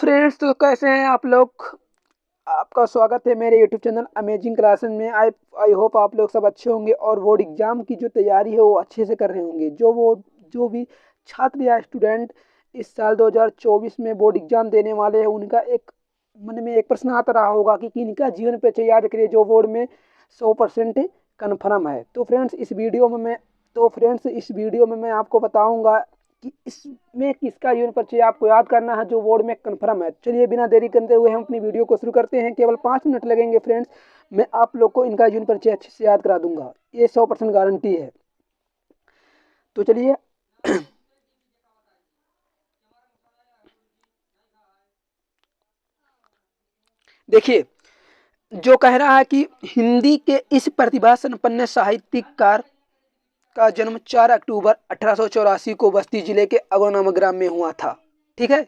Friends, तो कैसे हैं आप लोग। आपका स्वागत है मेरे यूट्यूब चैनल अमेजिंग क्लासेस में। आई होप आप लोग सब अच्छे होंगे और बोर्ड एग्जाम की जो तैयारी है वो अच्छे से कर रहे होंगे। जो भी छात्र या स्टूडेंट इस साल 2024 में बोर्ड एग्जाम देने वाले हैं, उनका एक मन में एक प्रश्न आता रहा होगा कि इनका जीवन परिचय याद करिए जो बोर्ड में 100% कन्फर्म है। तो फ्रेंड्स इस वीडियो में मैं आपको बताऊंगा कि इसमें किसका जीवन परिचय आपको याद करना है जो बोर्ड में कन्फर्म है। चलिए बिना देरी करते हुए हम अपनी वीडियो को शुरू करते हैं। केवल 5 मिनट लगेंगे फ्रेंड्स, मैं आप लोग को इनका जीवन परिचय अच्छे से याद करा दूंगा, ये 100% गारंटी है। तो चलिए देखिए, जो कह रहा है कि हिंदी के इस प्रतिभा संपन्न साहित्यकार का जन्म 4 अक्टूबर 1884 को बस्ती जिले के अगो नामक ग्राम में हुआ था। ठीक है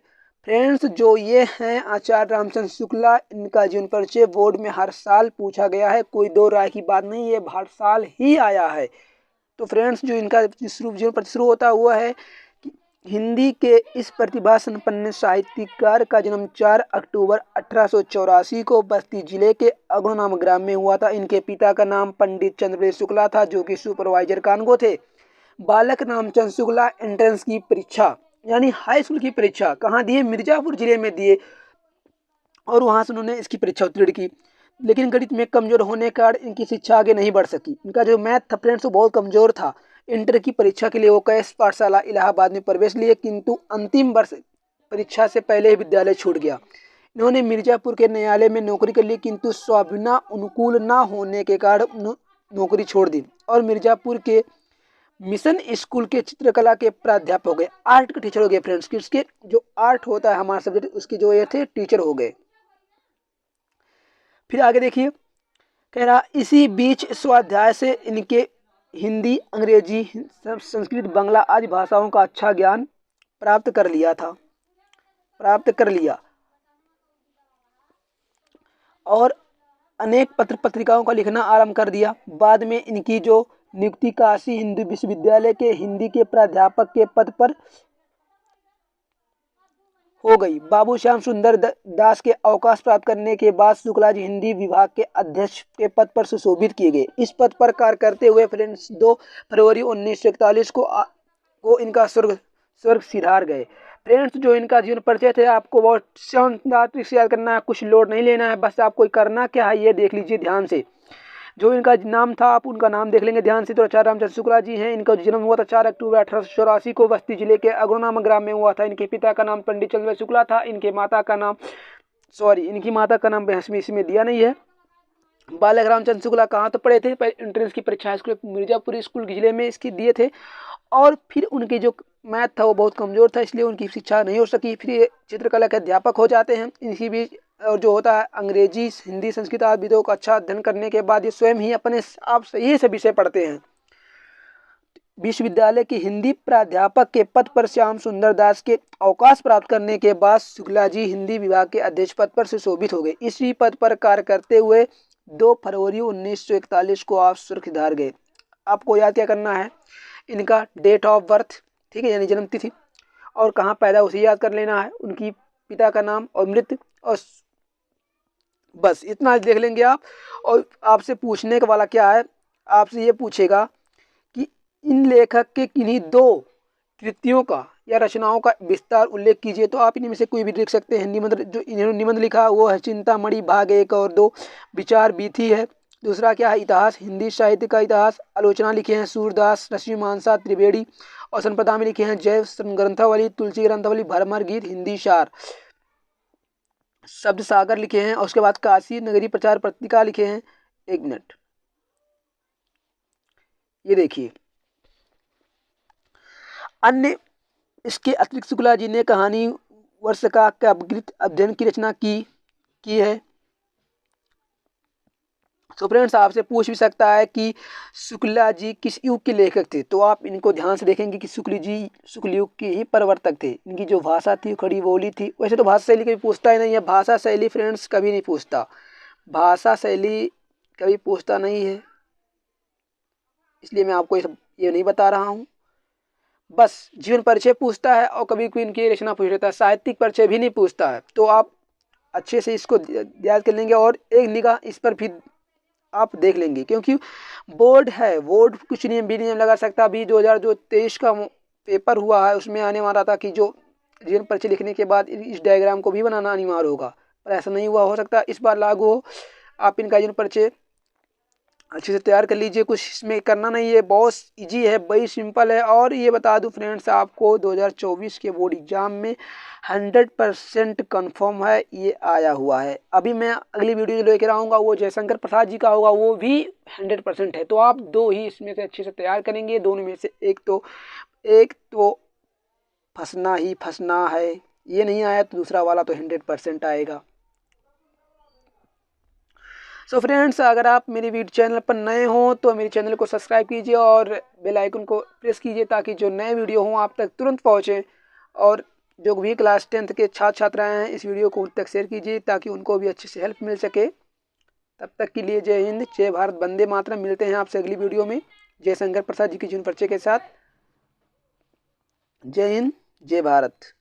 फ्रेंड्स, जो ये हैं आचार्य रामचंद्र शुक्ला, इनका जीवन परिचय बोर्ड में हर साल पूछा गया है, कोई दो राय की बात नहीं है, हर साल ही आया है। तो फ्रेंड्स, जो इनका जीवन परिचय शुरू होता हुआ है कि हिंदी के इस प्रतिभा संपन्न साहित्यकार का जन्म 4 अक्टूबर 1884 को बस्ती जिले के अगो नामक ग्राम में हुआ था। इनके पिता का नाम पंडित चंद्रवेद शुक्ला था, जो कि सुपरवाइजर कानगो थे। बालक रामचंद्र शुक्ला एंट्रेंस की परीक्षा यानी हाई स्कूल की परीक्षा कहाँ दिए? मिर्जापुर जिले में दिए और वहाँ से उन्होंने इसकी परीक्षा उत्तीर्ण की। लेकिन गणित में कमजोर होने के कारण इनकी शिक्षा आगे नहीं बढ़ सकी। इनका जो मैथ था फ्रेंड्स वो बहुत कमजोर था। इंटर की परीक्षा के लिए वो कैस पाठशाला इलाहाबाद में प्रवेश लिए, किंतु अंतिम वर्ष परीक्षा से पहले ही विद्यालय छूट गया। इन्होंने मिर्जापुर के न्यायालय में नौकरी कर ली, किंतु स्वाभिना अनुकूल न होने के कारण नौकरी छोड़ दी और मिर्जापुर के मिशन स्कूल के चित्रकला के प्राध्यापक हो गए, आर्ट के टीचर हो गए। फ्रेंड्स, किसके जो आर्ट होता है हमारा सब्जेक्ट, उसके जो ये थे टीचर हो गए। फिर आगे देखिए, कह रहा इसी बीच स्वाध्याय से इनके हिंदी, अंग्रेजी, संस्कृत, बांग्ला आदि भाषाओं का अच्छा ज्ञान प्राप्त कर लिया और अनेक पत्र पत्रिकाओं का लिखना आरंभ कर दिया। बाद में इनकी जो नियुक्ति काशी हिंदू विश्वविद्यालय के हिंदी के प्राध्यापक के पद पर हो गई। बाबू श्याम सुंदर दास के अवकाश प्राप्त करने के बाद शुक्ला जी हिंदी विभाग के अध्यक्ष के पद पर सुशोभित किए गए। इस पद पर कार्य करते हुए फ्रेंड्स 2 फरवरी 1941 को इनका स्वर्ग सिधार गए। फ्रेंड्स, जो इनका जीवन परिचय थे आपको बहुत शानदार से याद करना है, कुछ लोड नहीं लेना है, बस आपको करना क्या है ये देख लीजिए ध्यान से। जो इनका नाम था आप उनका नाम देख लेंगे ध्यान से। तो आचार्य रामचंद्र शुक्ला जी हैं, इनका जन्म हुआ था 4 अक्टूबर 1884 को बस्ती जिले के अगरो नामक ग्राम में हुआ था। इनके पिता का नाम पंडित चंद्रवेद शुक्ला था। इनकी माता का नाम इसमें दिया नहीं है। बालक रामचंद्र शुक्ला कहाँ तो पढ़े थे? एंट्रेंस की परीक्षा स्कूल मिर्जापुर स्कूल जिले में इसकी दिए थे और फिर उनके जो मैथ था वो बहुत कमजोर था, इसलिए उनकी शिक्षा नहीं हो सकी। फिर ये चित्रकला के अध्यापक हो जाते हैं। इसी बीच और जो होता है अंग्रेजी, हिंदी, संस्कृत आदि विषयों का अच्छा अध्ययन करने के बाद ये स्वयं ही अपने आप से ये सब विषय पढ़ते हैं। विश्वविद्यालय के हिंदी प्राध्यापक के पद पर श्याम सुंदर दास के अवकाश प्राप्त करने के बाद शुक्ला जी हिंदी विभाग के अध्यक्ष पद पर सुशोभित हो गए। इसी पद पर कार्य करते हुए 2 फरवरी 1941 को आप स्वर्ग सिधार गए। आपको याद क्या करना है? इनका डेट ऑफ बर्थ, ठीक है, यानी जन्म तिथि, और कहाँ पैदा उसे याद कर लेना है, उनकी पिता का नाम और मृत्यु, और बस इतना देख लेंगे आप। और आपसे पूछने का वाला क्या है, आपसे ये पूछेगा कि इन लेखक के किन्हीं 2 कृतियों का या रचनाओं का विस्तार उल्लेख कीजिए। तो आप इनमें से कोई भी लिख सकते हैं। निबंध जो इन्होंने निबंध लिखा वो है चिंतामणि भाग 1 और 2, विचार बीथी है। दूसरा क्या है? इतिहास, हिंदी साहित्य का इतिहास। आलोचना लिखे हैं सूरदास, रश्मिमानसा त्रिवेदी, और संपदा में लिखे हैं जय ग्रंथावली, तुलसी ग्रंथावली, भरमर गीत, हिंदी सार, शब्द सागर लिखे हैं। और उसके बाद काशी नगरी प्रचार पत्रिका लिखे हैं। 1 मिनट, ये देखिए। अन्य इसके अतिरिक्त शुक्ला जी ने कहानी वर्ष का काव्यगीत अध्ययन की रचना की है। तो फ्रेंड्स, आपसे पूछ भी सकता है कि शुक्ला जी किस युग के लेखक थे। तो आप इनको ध्यान से देखेंगे कि शुक्ल युग के ही प्रवर्तक थे। इनकी जो भाषा थी, खड़ी बोली थी। वैसे तो भाषा शैली कभी पूछता ही नहीं है, भाषा शैली फ्रेंड्स कभी नहीं पूछता, भाषा शैली कभी पूछता नहीं है, इसलिए मैं आपको ये नहीं बता रहा हूँ। बस जीवन परिचय पूछता है और कभी कोई इनकी रचना पूछ लेता है, साहित्यिक परिचय भी नहीं पूछता है। तो आप अच्छे से इसको याद कर लेंगे और एक निगाह इस पर भी आप देख लेंगे, क्योंकि बोर्ड है, बोर्ड कुछ नियम भी नियम लगा सकता। अभी 2023 का पेपर हुआ है, उसमें आने वाला था कि जो जीवन परिचय लिखने के बाद इस डायग्राम को भी बनाना अनिवार्य होगा, पर ऐसा नहीं हुआ। हो सकता है इस बार लागू हो। आप इनका जीवन परिचय अच्छे से तैयार कर लीजिए, कुछ इसमें करना नहीं है, बहुत इजी है, बड़ी सिंपल है। और ये बता दूं फ्रेंड्स, आपको 2024 के बोर्ड एग्जाम में 100% कन्फर्म है, ये आया हुआ है। अभी मैं अगली वीडियो जो लेकर आऊँगा वो जयशंकर प्रसाद जी का होगा, वो भी 100% है। तो आप दो ही इसमें से अच्छे से तैयार करेंगे, दोनों में से एक तो फंसना ही फंसना है, ये नहीं आया तो दूसरा वाला तो 100% आएगा। सो फ्रेंड्स, अगर आप मेरे वीडियो चैनल पर नए हों तो मेरे चैनल को सब्सक्राइब कीजिए और बेल आइकन को प्रेस कीजिए, ताकि जो नए वीडियो हों आप तक तुरंत पहुँचे। और जो भी क्लास 10th के छात्र छात्राएँ हैं, इस वीडियो को उन तक शेयर कीजिए ताकि उनको भी अच्छे से हेल्प मिल सके। तब तक के लिए जय हिंद, जय भारत, वंदे मातरम। मिलते हैं आपसे अगली वीडियो में जयशंकर प्रसाद जी के जीवन परिचय के साथ। जय हिंद, जय भारत।